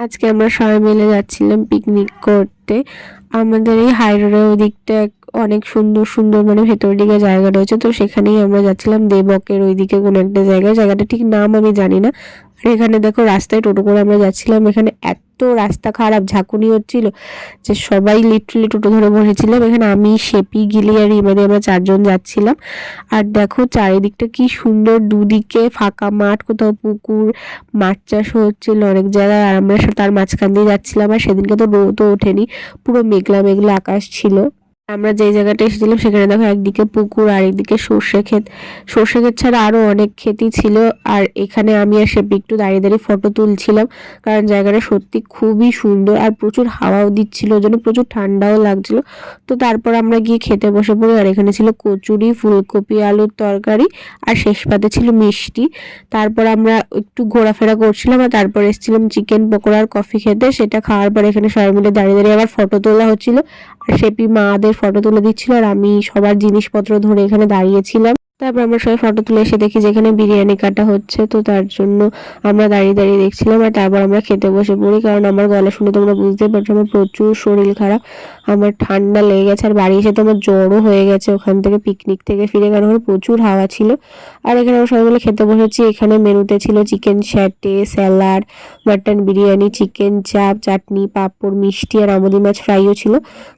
আজকে আমরা সবাই মিলে যাচ্ছিলাম পিকনিক করতে। আমাদের এই হাই রোডের ওদিকটা অনেক সুন্দর সুন্দর মানে ভেতর দিকে জায়গা রয়েছে, তো সেখানেই আমরা যাচ্ছিলাম। দেবকের ওইদিকে কোনো একটা জায়গাটা ঠিক নাম আমি জানি না। আর এখানে দেখো রাস্তায় টোটো করে আমরা যাচ্ছিলাম। এখানে এত রাস্তা খারাপ, ঝাঁকুনি হচ্ছিল যে সবাই লিটারালি টোটো ধরে বসেছিলাম। এখানে আমি, শেপি, গিলি আর ইমাদি আমরা 4 জন যাচ্ছিলাম। আর দেখো চারিদিকটা কি সুন্দর, দুদিকে ফাঁকা মাঠ, কোথাও পুকুর, মাছ চাষও হচ্ছিল অনেক জায়গায়। আর আমরা তার মাঝখান দিয়ে যাচ্ছিলাম। আর সেদিনকে তো রোদও ওঠেনি, পুরো মেঘলা মেঘলা আকাশ ছিল। আমরা যে জায়গাটা এসেছিলাম সেখানে দেখো একদিকে পুকুর আর একদিকে সর্ষে ক্ষেত। সর্ষে ক্ষেত ছাড়া আরও অনেক ক্ষেতই ছিল। আর এখানে আমি আর শেপি একটু দাঁড়িয়ে দাঁড়িয়ে ফটো তুলছিলাম, কারণ জায়গাটা সত্যি খুবই সুন্দর আর প্রচুর হাওয়াও দিচ্ছিল, ওই জন্য প্রচুর ঠান্ডাও লাগছিল। তো তারপর আমরা গিয়ে খেতে বসে পড়ি। আর এখানে ছিল কচুরি, ফুলকপি আলুর তরকারি, আর শেষ পাতে ছিল মিষ্টি। তারপর আমরা একটু ঘোরাফেরা করছিলাম, আর তারপর এসেছিলাম চিকেন পকোড়া আর কফি খেতে। সেটা খাওয়ার পর এখানে সবাই মিলে দাঁড়িয়ে দাঁড়িয়ে আবার ফটো তোলা হচ্ছিল। আর শেপি মাদের ফটো তুলে দিচ্ছিল, আর আমি সবার জিনিসপত্র ধরে এখানে দাঁড়িয়েছিলাম। তারপর আমরা সবাই ফটো তুলে এসে দেখি যে এখানে বিরিয়ানি কাটা হচ্ছে, তো তার জন্য আমরা দাঁড়িয়ে দাঁড়িয়ে দেখছিলাম। আর তারপর আমরা খেতে বসে পড়ি, কারণ আমার গলা শুনে তোমরা বুঝতেই পারছো আমার প্রচুর শরীর খারাপ, আমার ঠান্ডা লেগে গেছে। আর বাড়ি এসে তো আমার জ্বরও হয়ে গেছে ওখান থেকে, পিকনিক থেকে ফিরে, কারণ ওখানে প্রচুর হাওয়া ছিল। আর এখানে আমরা সবাই মিলে খেতে বসেছি। এখানে মেনুতে ছিল chicken স্যাটে, salad, mutton biryani, chicken চাপ, চাটনি, পাঁপড়, মিষ্টি আর আমুদি মাছ ফ্রাইও ছিল।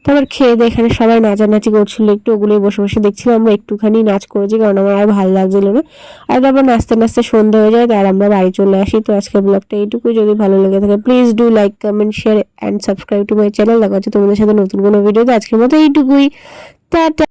তারপর খেয়ে দিয়ে এখানে সবাই নাচানাচি করছিল, একটু ওগুলোই বসে বসে দেখছিলাম। আমরা একটুখানি নাচ করেছি, কারণ আমার আর ভালো লাগছিল না। আর তারপর নাচতে নাচতে সন্ধ্যা হয়ে যায়, আর আমরা বাড়ি চলে আসি। তো আজকের ব্লগটা এইটুকুই। যদি ভালো লেগে থাকে please do like, comment, share and subscribe to my channel. দেখা হচ্ছে তোমাদের সাথে নতুন কোনো ভিডিওতে। আজকের মতো এইটুকুই, টাটা।